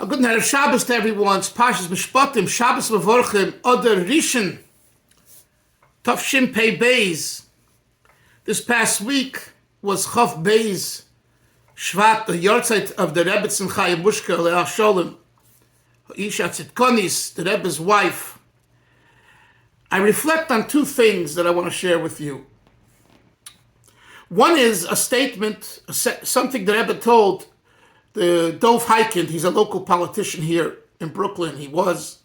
A good night of Shabbos to everyone. It's Pashas Mishpatim, Shabbos Mevorchim, Oder Rishon, Tavshin Pei Beis. This past week was Chav Beis, Shvat, the yahrzeit of the Rebbetzin Chaya Mushka, Leah Sholem, Isha Tzitkonis, the Rebbe's wife. I reflect on two things that I want to share with you. One is a statement, something the Rebbe told the Dov Heikind. He's a local politician here in Brooklyn. He was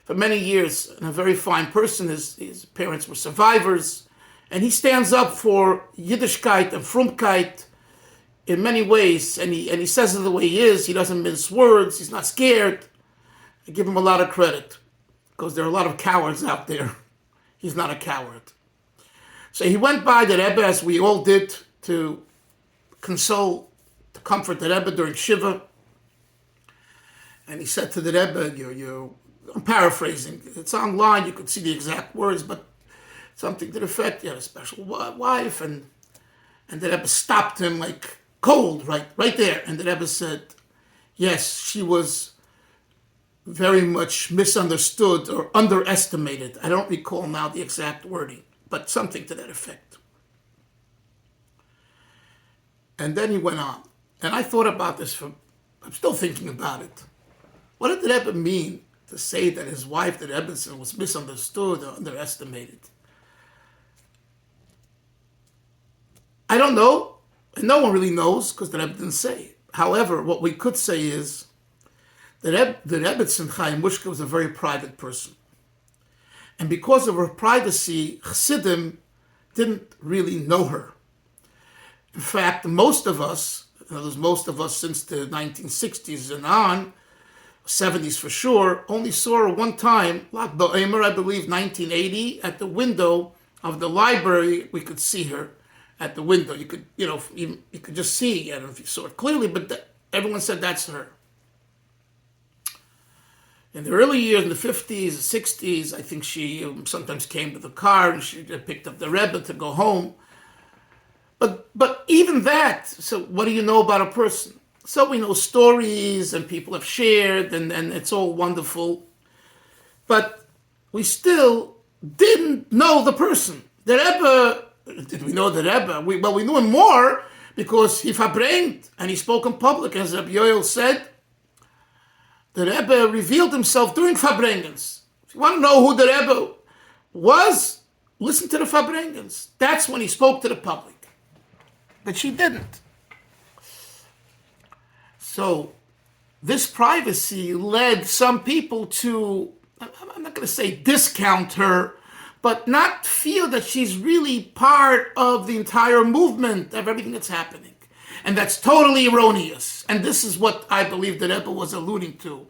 for many years and a very fine person. His parents were survivors. And he stands up for Yiddishkeit and Frumkeit in many ways. And he says it the way he is. He doesn't mince words. He's not scared. I give him a lot of credit because there are a lot of cowards out there. He's not a coward. So he went by the Rebbe, as we all did, to console, to comfort the Rebbe during Shiva. And he said to the Rebbe, I'm paraphrasing, it's online, you could see the exact words, but something to the effect, you had a special wife, and the Rebbe stopped him like cold, right there. And the Rebbe said, yes, she was very much misunderstood or underestimated. I don't recall now the exact wording, but something to that effect. And then he went on. And I thought about this, I'm still thinking about it. What did the Rebbe mean to say that his wife, the Rebbetzin, was misunderstood or underestimated? I don't know, and no one really knows because the Rebbe didn't say it. However, what we could say is that the Rebbetzin Chaya Mushka was a very private person. And because of her privacy, Chassidim didn't really know her. In fact, most of us since the 1960s and on, 70s for sure, only saw her one time, Lag Ba'omer, I believe, 1980, at the window of the library. We could see her at the window. You could just see, I don't know if you saw it clearly, but everyone said that's her. In the early years, in the 50s, the 60s, I think she sometimes came with a car and she picked up the Rebbe to go home. But even that, so what do you know about a person? So we know stories and people have shared and it's all wonderful. But we still didn't know the person. The Rebbe, did we know the Rebbe? We knew him more because he verbrengt and he spoke in public. As Rabbi Yoel said, the Rebbe revealed himself during Verbrengens. If you want to know who the Rebbe was, listen to the Verbrengens. That's when he spoke to the public. But she didn't. So this privacy led some people to, I'm not going to say discount her, but not feel that she's really part of the entire movement of everything that's happening. And that's totally erroneous. And this is what I believe that Rebbe was alluding to.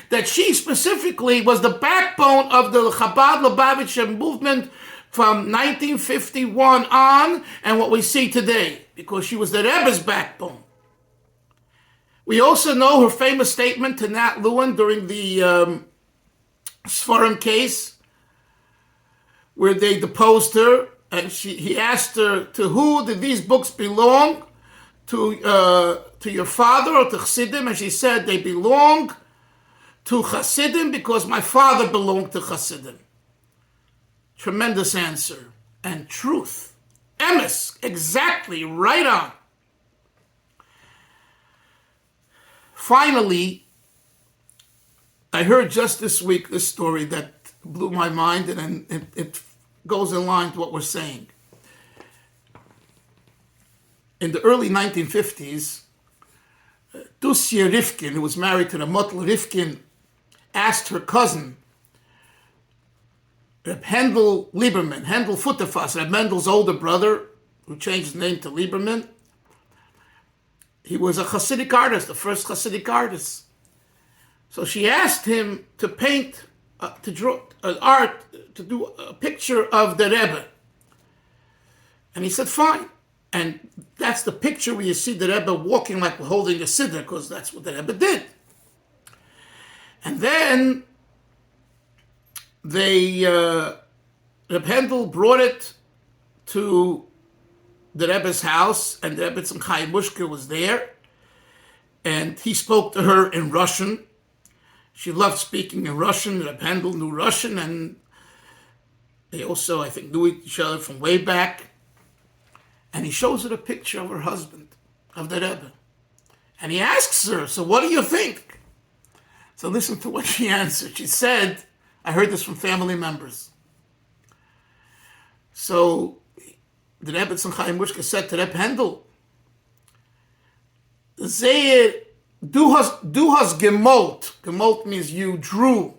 That she specifically was the backbone of the Chabad Lubavitcher movement from 1951 on and what we see today. Because she was the Rebbe's backbone. We also know her famous statement to Nat Lewin during the Sforim case, where they deposed her. And he asked her, to who did these books belong? To your father or to Chassidim? And she said, they belong to Chassidim because my father belonged to Chassidim. Tremendous answer and truth. Emes, exactly, right on. Finally, I heard just this week this story that blew my mind and it goes in line to what we're saying. In the early 1950s, Dusya Rifkin, who was married to the Motl Rifkin, asked her cousin, Hendel Lieberman, Hendel Futterfass, Reb Mendel's older brother, who changed his name to Lieberman. He was a Hasidic artist, the first Hasidic artist. So she asked him to paint, to draw art, to do a picture of the Rebbe. And he said, fine. And that's the picture where you see the Rebbe walking like holding a siddur, because that's what the Rebbe did. And then Reb Hendel brought it to the Rebbe's house, and the Rebbetzin Chaya Mushka was there, and he spoke to her in Russian, She loved speaking in Russian. Rebbe Hendel knew Russian, and they also, I think, knew each other from way back. And he shows her a picture of her husband, of the Rebbe. And he asks her, so what do you think? So listen to what she answered. She said, I heard this from family members. So the Rebbetzin Chaya Mushka said to Rebbe Hendel, du hast gemalt. Gemalt means you drew.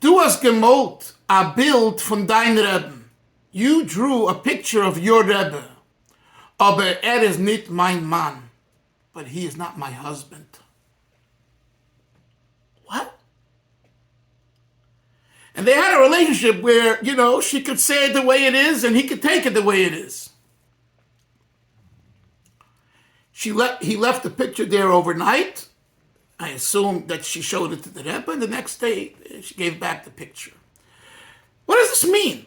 Du hast gemalt a Bild von dein Rebbe. You drew a picture of your Rebbe. Aber ist nicht mein Mann. But he is not my husband. What? And they had a relationship where, she could say it the way it is and he could take it the way it is. He left the picture there overnight. I assume that she showed it to the Rebbe, and the next day she gave back the picture. What does this mean?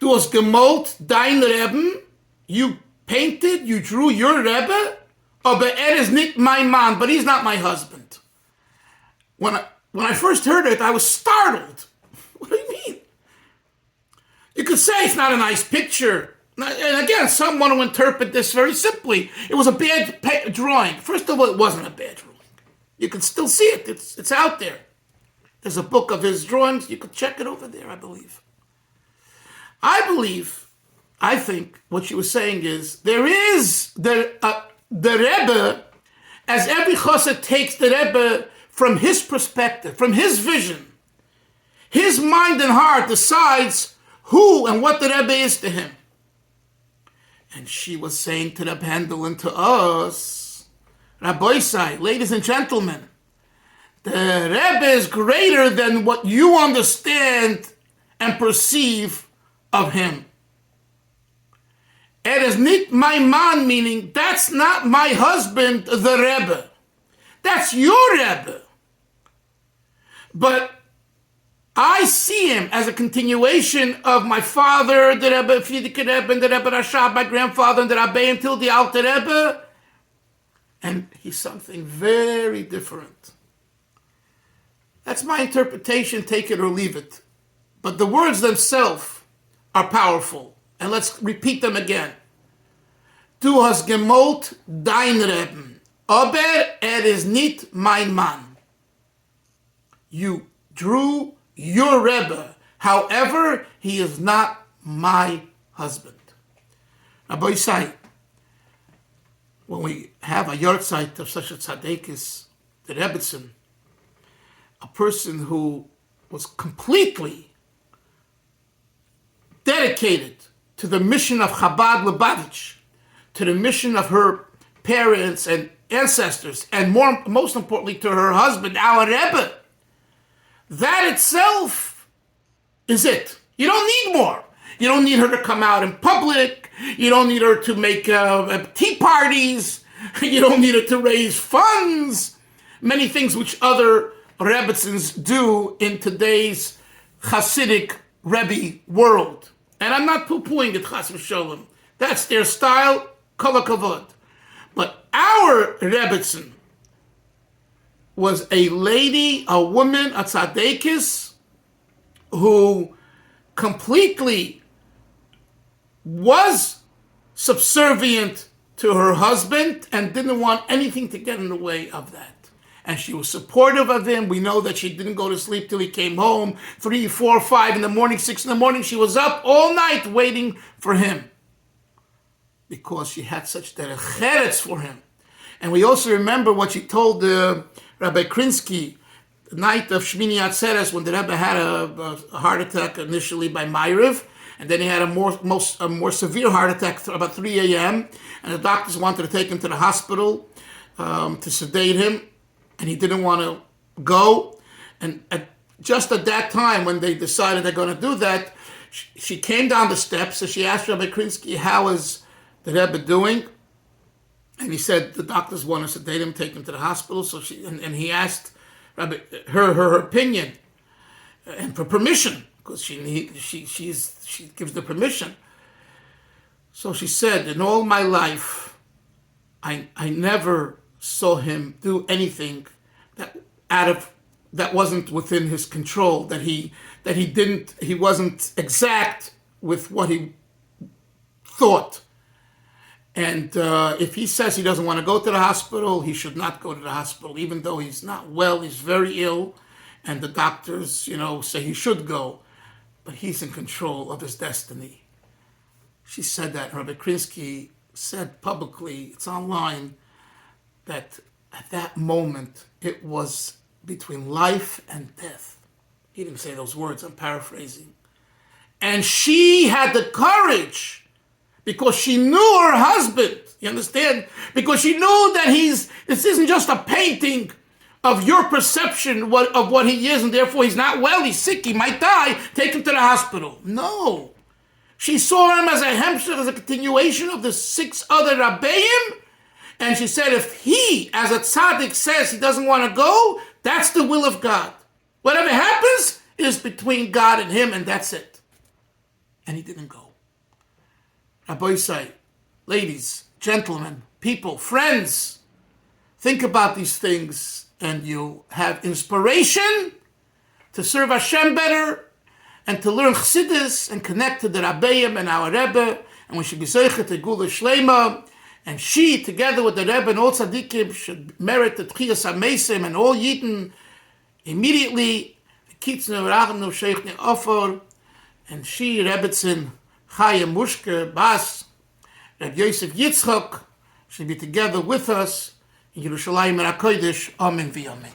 Du hast gemalt dein Rebbe, you painted, you drew your Rebbe, aber ist nicht mein Mann, but he's not my husband. When I first heard it, I was startled. What do you mean? You could say it's not a nice picture. And again, some want to interpret this very simply. It was a bad drawing. First of all, it wasn't a bad drawing. You can still see it. It's out there. There's a book of his drawings. You could check it over there, I believe. I think what she was saying is, there is the Rebbe, as every chassid takes the Rebbe from his perspective, from his vision. His mind and heart decides who and what the Rebbe is to him. And she was saying to Rebbe Hendel and to us, Rabbi, ladies and gentlemen, the Rebbe is greater than what you understand and perceive of him. Is nicht mein Mann, meaning that's not my husband, the Rebbe. That's your Rebbe. But I see him as a continuation of my father, the Rebbe Fiedeke Rebbe, and the Rebbe Rashab, my grandfather, and the Rebbe until the Alter Rebbe. And he's something very different. That's my interpretation, take it or leave it. But the words themselves are powerful. And let's repeat them again. Du hast gemalt dein Rebbe, aber ist nicht mein Mann. You drew your Rebbe, however, he is not my husband. Rabbi Yisai, when we have a yahrzeit of such a tzaddik as the Rebbetzin, a person who was completely dedicated to the mission of Chabad Lubavitch, to the mission of her parents and ancestors, and most importantly to her husband, our Rebbe. That itself is it. You don't need more. You don't need her to come out in public. You don't need her to make tea parties. You don't need her to raise funds. Many things which other Rebbetzins do in today's Hasidic Rebbe world. And I'm not poo-pooing it, Chas v'sholem. That's their style, kol hakavod. But our Rebbetzin was a lady, a woman, a tzaddikis, who completely was subservient to her husband and didn't want anything to get in the way of that. And she was supportive of him. We know that she didn't go to sleep till he came home, 3, 4, 5 in the morning, 6 in the morning. She was up all night waiting for him because she had such derech eretz for him. And we also remember what she told Rabbi Krinsky the night of Shmini Atzeres, when the Rebbe had a heart attack initially by Ma'ariv, and then he had a more severe heart attack about 3 a.m., and the doctors wanted to take him to the hospital to sedate him, and he didn't want to go. And just at that time, when they decided they're going to do that, she came down the steps, and she asked Rabbi Krinsky, how is the Rebbe doing? And he said the doctors want to sedate him, take him to the hospital. So and he asked Rabbi, her opinion and for permission, because she gives the permission. So she said, in all my life, I never saw him do anything that out of that wasn't within his control, that he wasn't exact with what he thought. And if he says he doesn't want to go to the hospital, he should not go to the hospital, even though he's not well, he's very ill, and the doctors, say he should go. But he's in control of his destiny. She said that. Rabbi Krinsky said publicly, it's online, that at that moment, it was between life and death. He didn't say those words, I'm paraphrasing. And she had the courage, because she knew her husband, you understand? Because she knew that this isn't just a painting of your perception of what he is, and therefore he's not well, he's sick, he might die, take him to the hospital. No. She saw him as a hemshech, as a continuation of the 6 other Rabbeim, and she said, if he, as a tzaddik, says he doesn't want to go, that's the will of God. Whatever happens is between God and him, and that's it. And he didn't go. Rabbi say, ladies, gentlemen, people, friends, think about these things, and you have inspiration to serve Hashem better, and to learn Chassidus, and connect to the Rabbeim and our Rebbe, and we should be Zeicha to Gula Shlema, and she, together with the Rebbe and all Tzaddikim, should merit the Tchiyas HaMeisim, and all Yidden immediately, Kitzner Rachnu Sheichni Ofor, and she, Rebbetzin Chaya Mushka, Bas, Reb Yosef Yitzchok, should be together with us in Yerushalayim HaKodesh. Amen v'Amen.